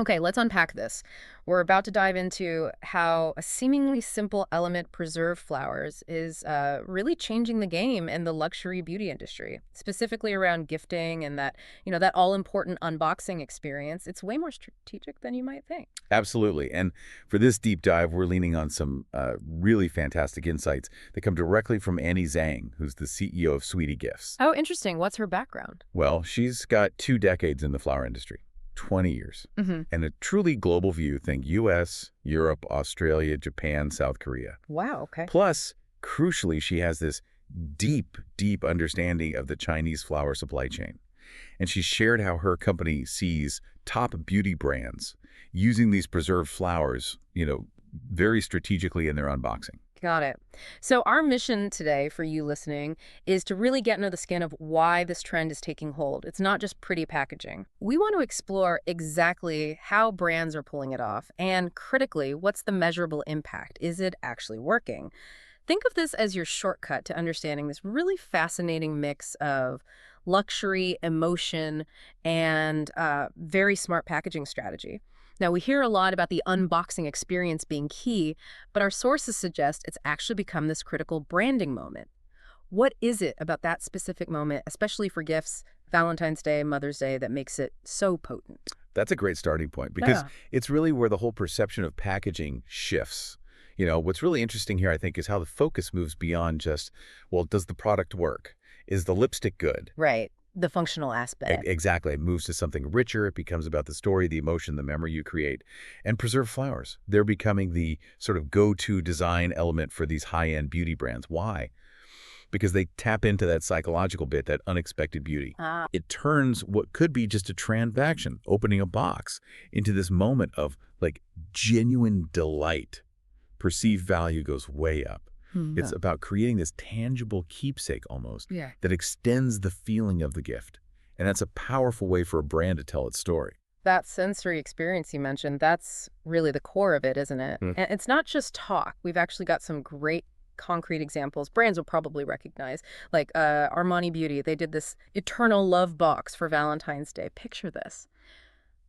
Okay, let's unpack this. We're about to dive into how a seemingly simple element, preserved flowers, is really changing the game in the luxury beauty industry, specifically around gifting and that all-important unboxing experience. It's way more strategic than you might think. Absolutely. And for this deep dive, we're leaning on some really fantastic insights that come directly from Annie Zhang, who's the CEO of Sweetie Gifts. Oh, interesting. What's her background? Well, she's got 2 decades in the flower industry, 20 years, Hmm. and a truly global view. Think US, Europe, Australia, Japan, South Korea. Wow, okay. Plus, crucially, she has this deep understanding of the Chinese flower supply chain. And she shared how her company sees top beauty brands using these preserved flowers, very strategically in their unboxing. Got it. So our mission today for you listening is to really get under the skin of why this trend is taking hold. It's not just pretty packaging. We want to explore exactly how brands are pulling it off and critically, what's the measurable impact? Is it actually working? Think of this as your shortcut to understanding this really fascinating mix of luxury, emotion, and very smart packaging strategy. Now, we hear a lot about the unboxing experience being key, but our sources suggest it's actually become this critical branding moment. What is it about that specific moment, especially for gifts, Valentine's Day, Mother's Day, that makes it so potent? That's a great starting point because Yeah. it's really where the whole perception of packaging shifts. What's really interesting here, I think, is how the focus moves beyond just, well, does the product work? Is the lipstick good? Right. The functional aspect. Exactly. It moves to something richer. It becomes about the story, the emotion, the memory you create. And preserved flowers, they're becoming the sort of go-to design element for these high-end beauty brands. Why? Because they tap into that psychological bit, that unexpected beauty. Ah, It turns what could be just a transaction, opening a box, into this moment of like genuine delight. Perceived value goes way up. It's yeah. about creating this tangible keepsake almost Yeah. that extends the feeling of the gift. And that's a powerful way for a brand to tell its story. That sensory experience you mentioned, that's really the core of it, isn't it? Mm. And it's not just talk. We've actually got some great concrete examples brands will probably recognize, like Armani Beauty. They did this eternal love box for Valentine's Day. Picture this.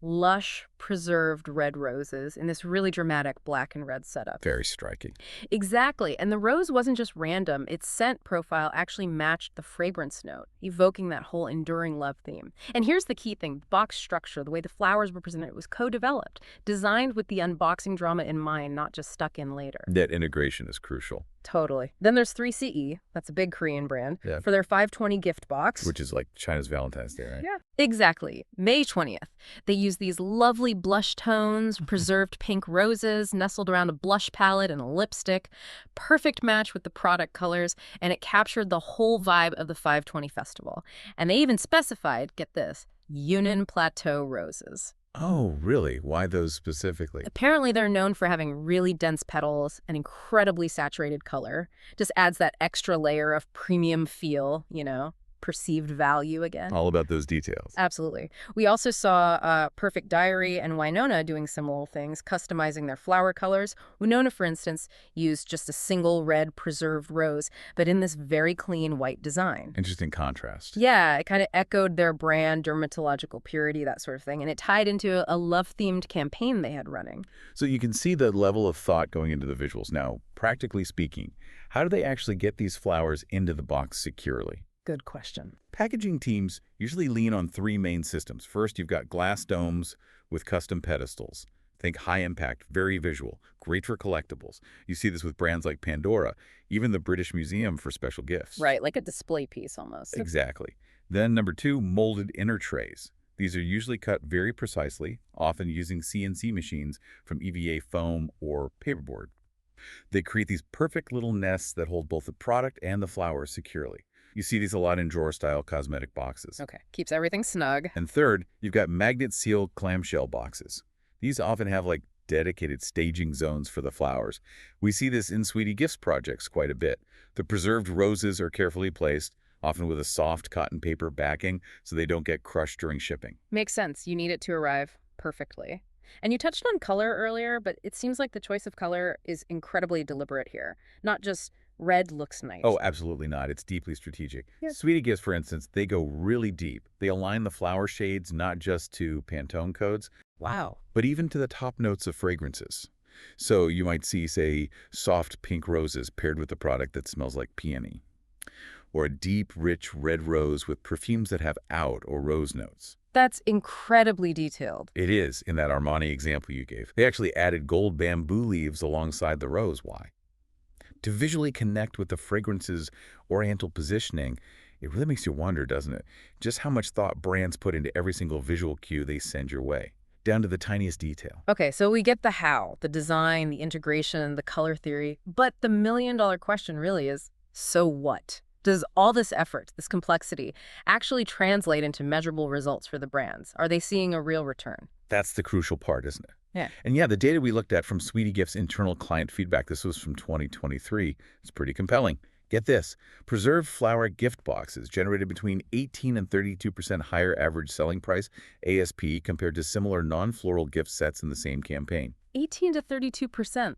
Lush, preserved red roses in this really dramatic black and red setup. Very striking. Exactly. And the rose wasn't just random. Its scent profile actually matched the fragrance note, evoking that whole enduring love theme. And here's the key thing, box structure, the way the flowers were presented was co-developed, designed with the unboxing drama in mind, not just stuck in later. That integration is crucial, Totally. Then there's 3CE, that's a big Korean brand, yeah, for their 520 gift box. which is like China's Valentine's Day, right? Yeah, exactly. May 20th. They use these lovely blush tones, preserved pink roses nestled around a blush palette and a lipstick. Perfect match with the product colors, and it captured the whole vibe of the 520 festival. And they even specified, get this, Yunnan Plateau roses. Oh, really? Why those specifically? Apparently, they're known for having really dense petals and incredibly saturated color. Just adds that extra layer of premium feel, perceived value again. All about those details. Absolutely. We also saw Perfect Diary and Winona doing similar things, customizing their flower colors. Winona, for instance, used just a single red preserved rose, but in this very clean white design. Interesting contrast. Yeah, it kind of echoed their brand, dermatological purity, that sort of thing, and it tied into a love-themed campaign they had running. So you can see the level of thought going into the visuals. Now, practically speaking, how do they actually get these flowers into the box securely? Good question. Packaging teams usually lean on 3 main systems. First, you've got glass domes with custom pedestals. Think high impact, very visual, great for collectibles. You see this with brands like Pandora, even the British Museum for special gifts. Right, like a display piece almost. Exactly. Then number 2, molded inner trays. These are usually cut very precisely, often using CNC machines from EVA foam or paperboard. They create these perfect little nests that hold both the product and the flowers securely. You see these a lot in drawer-style cosmetic boxes. Okay, keeps everything snug. And third, you've got magnet-sealed clamshell boxes. These often have like dedicated staging zones for the flowers. We see this in Sweetie Gifts projects quite a bit. The preserved roses are carefully placed, often with a soft cotton paper backing so they don't get crushed during shipping. Makes sense. You need it to arrive perfectly. And you touched on color earlier, but it seems like the choice of color is incredibly deliberate here. Not just red looks nice. Oh, absolutely not. It's deeply strategic. Yeah. Sweetie Gifts, for instance, they go really deep. They align the flower shades not just to Pantone codes, Wow. but even to the top notes of fragrances. So you might see, say, soft pink roses paired with a product that smells like peony, or a deep, rich red rose with perfumes that have oud or rose notes. That's incredibly detailed. It is, in that Armani example you gave. They actually added gold bamboo leaves alongside the rose. Why? To visually connect with the fragrance's oriental positioning, it really makes you wonder, doesn't it? Just how much thought brands put into every single visual cue they send your way, down to the tiniest detail. Okay, so we get the how, the design, the integration, the color theory, but the million-dollar question really is, so what? Does all this effort, this complexity, actually translate into measurable results for the brands? Are they seeing a real return? That's the crucial part, isn't it? Yeah. And yeah, the data we looked at from Sweetie Gift's internal client feedback, this was from 2023, it's pretty compelling. Get this, preserved flower gift boxes generated between 18 and 32% higher average selling price, ASP, compared to similar non-floral gift sets in the same campaign. 18 to 32%.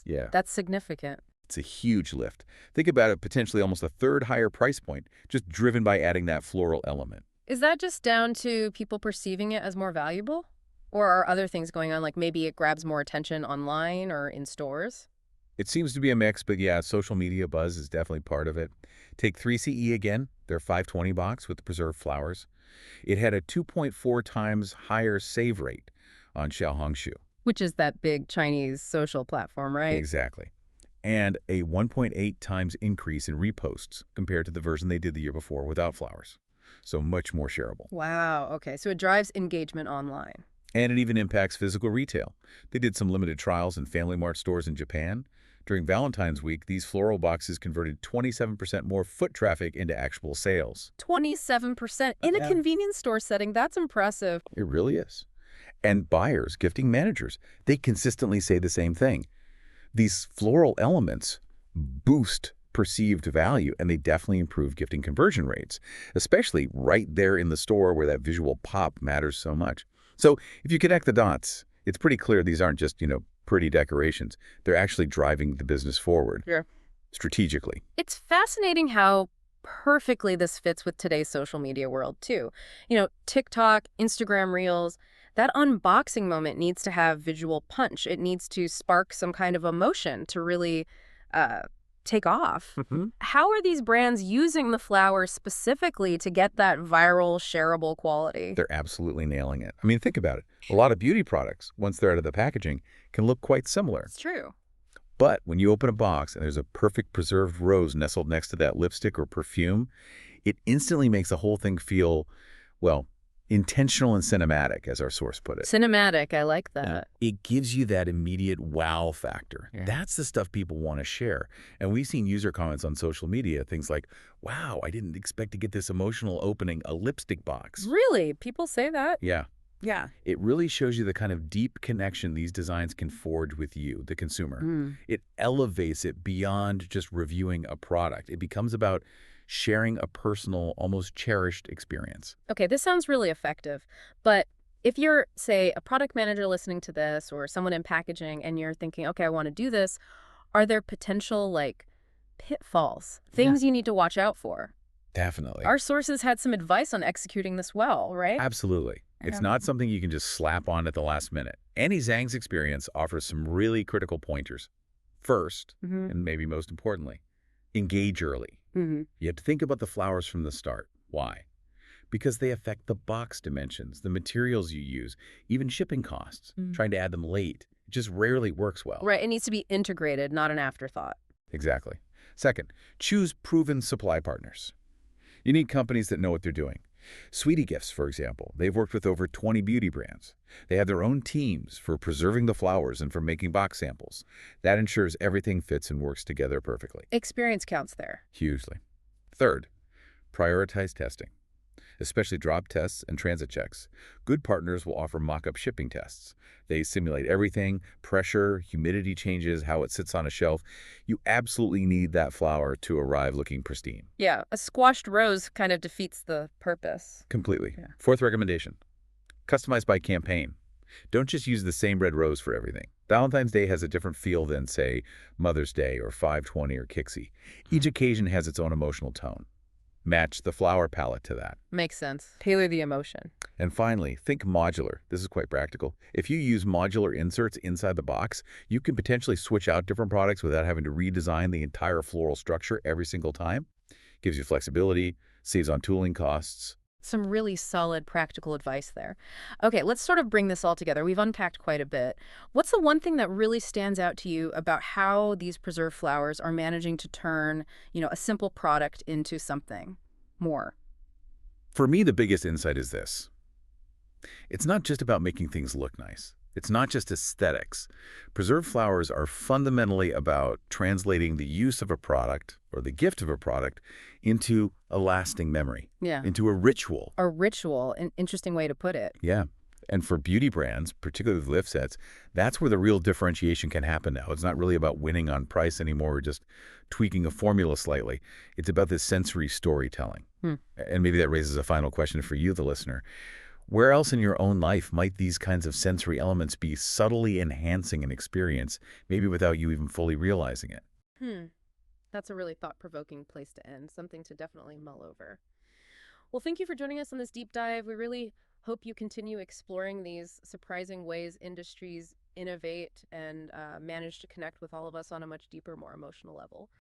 Yeah, That's significant. it's a huge lift. Think about it, potentially almost a third higher price point, just driven by adding that floral element. Is that just down to people perceiving it as more valuable? Or are other things going on, like maybe it grabs more attention online or in stores? It seems to be a mix, but yeah, social media buzz is definitely part of it. Take 3CE again, their 520 box with the preserved flowers. It had a 2.4 times higher save rate on Xiaohongshu. Which is that big Chinese social platform, right? Exactly. And a 1.8 times increase in reposts compared to the version they did the year before without flowers. So much more shareable. Wow, okay, so it drives engagement online. And it even impacts physical retail. They did some limited trials in Family Mart stores in Japan. During Valentine's week, these floral boxes converted 27% more foot traffic into actual sales. 27% in a Yeah. convenience store setting, that's impressive. It really is. And buyers, gifting managers, they consistently say the same thing. These floral elements boost perceived value, and they definitely improve gifting conversion rates, especially right there in the store where that visual pop matters so much. So if you connect the dots, it's pretty clear these aren't just, pretty decorations. They're actually driving the business forward. Sure. Strategically. It's fascinating how perfectly this fits with today's social media world, too. TikTok, Instagram Reels, that unboxing moment needs to have visual punch. It needs to spark some kind of emotion to really take off. How are these brands using the flowers specifically to get that viral, shareable quality? They're absolutely nailing it. I mean, think about it. A lot of beauty products, once they're out of the packaging, can look quite similar. It's true. But when you open a box and there's a perfect preserved rose nestled next to that lipstick or perfume, it instantly makes the whole thing feel, well, intentional and cinematic, as our source put it. Cinematic, I like that. It gives you that immediate wow factor. Yeah. That's the stuff people want to share. And we've seen user comments on social media, things like, wow, I didn't expect to get this emotional opening a lipstick box. Really? People say that? Yeah. Yeah. It really shows you the kind of deep connection these designs can forge with you, the consumer. It elevates it beyond just reviewing a product. It becomes about sharing a personal, almost cherished experience. Okay, this sounds really effective, but if you're, say, a product manager listening to this or someone in packaging and you're thinking, okay, I want to do this, are there potential, pitfalls, things you need to watch out for? Definitely. Our sources had some advice on executing this well, right? Absolutely. It's not something you can just slap on at the last minute. Annie Zhang's experience offers some really critical pointers. First, and maybe most importantly, engage early. You have to think about the flowers from the start. Why? Because they affect the box dimensions, the materials you use, even shipping costs. Trying to add them late just rarely works well. Right, it needs to be integrated, not an afterthought. Exactly. Second, choose proven supply partners. You need companies that know what they're doing. Sweetie Gifts, for example, they've worked with over 20 beauty brands. They have their own teams for preserving the flowers and for making box samples. That ensures everything fits and works together perfectly. Experience counts there. Hugely. Third, prioritize testing, especially drop tests and transit checks. Good partners will offer mock-up shipping tests. They simulate everything, pressure, humidity changes, how it sits on a shelf. You absolutely need that flower to arrive looking pristine. Yeah, a squashed rose kind of defeats the purpose. Completely. Yeah. Fourth recommendation, customize by campaign. Don't just use the same red rose for everything. Valentine's Day has a different feel than, say, Mother's Day or 520 or Kixie. Each occasion has its own emotional tone. Match the flower palette to that. Makes sense. Tailor the emotion. And finally, think modular. This is quite practical. If you use modular inserts inside the box, you can potentially switch out different products without having to redesign the entire floral structure every single time. Gives you flexibility, saves on tooling costs. Some really solid practical advice there. Okay, let's sort of bring this all together. We've unpacked quite a bit. What's the one thing that really stands out to you about how these preserved flowers are managing to turn, a simple product into something more? For me, the biggest insight is this. It's not just about making things look nice. It's not just aesthetics. Preserved flowers are fundamentally about translating the use of a product or the gift of a product into a lasting memory, Yeah. into a ritual. A ritual, an interesting way to put it. Yeah. And for beauty brands, particularly with lift sets, that's where the real differentiation can happen now. It's not really about winning on price anymore or just tweaking a formula slightly. It's about this sensory storytelling. Hmm. And maybe that raises a final question for you, the listener. Where else in your own life might these kinds of sensory elements be subtly enhancing an experience, maybe without you even fully realizing it? Hmm. That's a really thought-provoking place to end, something to definitely mull over. Well, thank you for joining us on this deep dive. We really hope you continue exploring these surprising ways industries innovate and manage to connect with all of us on a much deeper, more emotional level.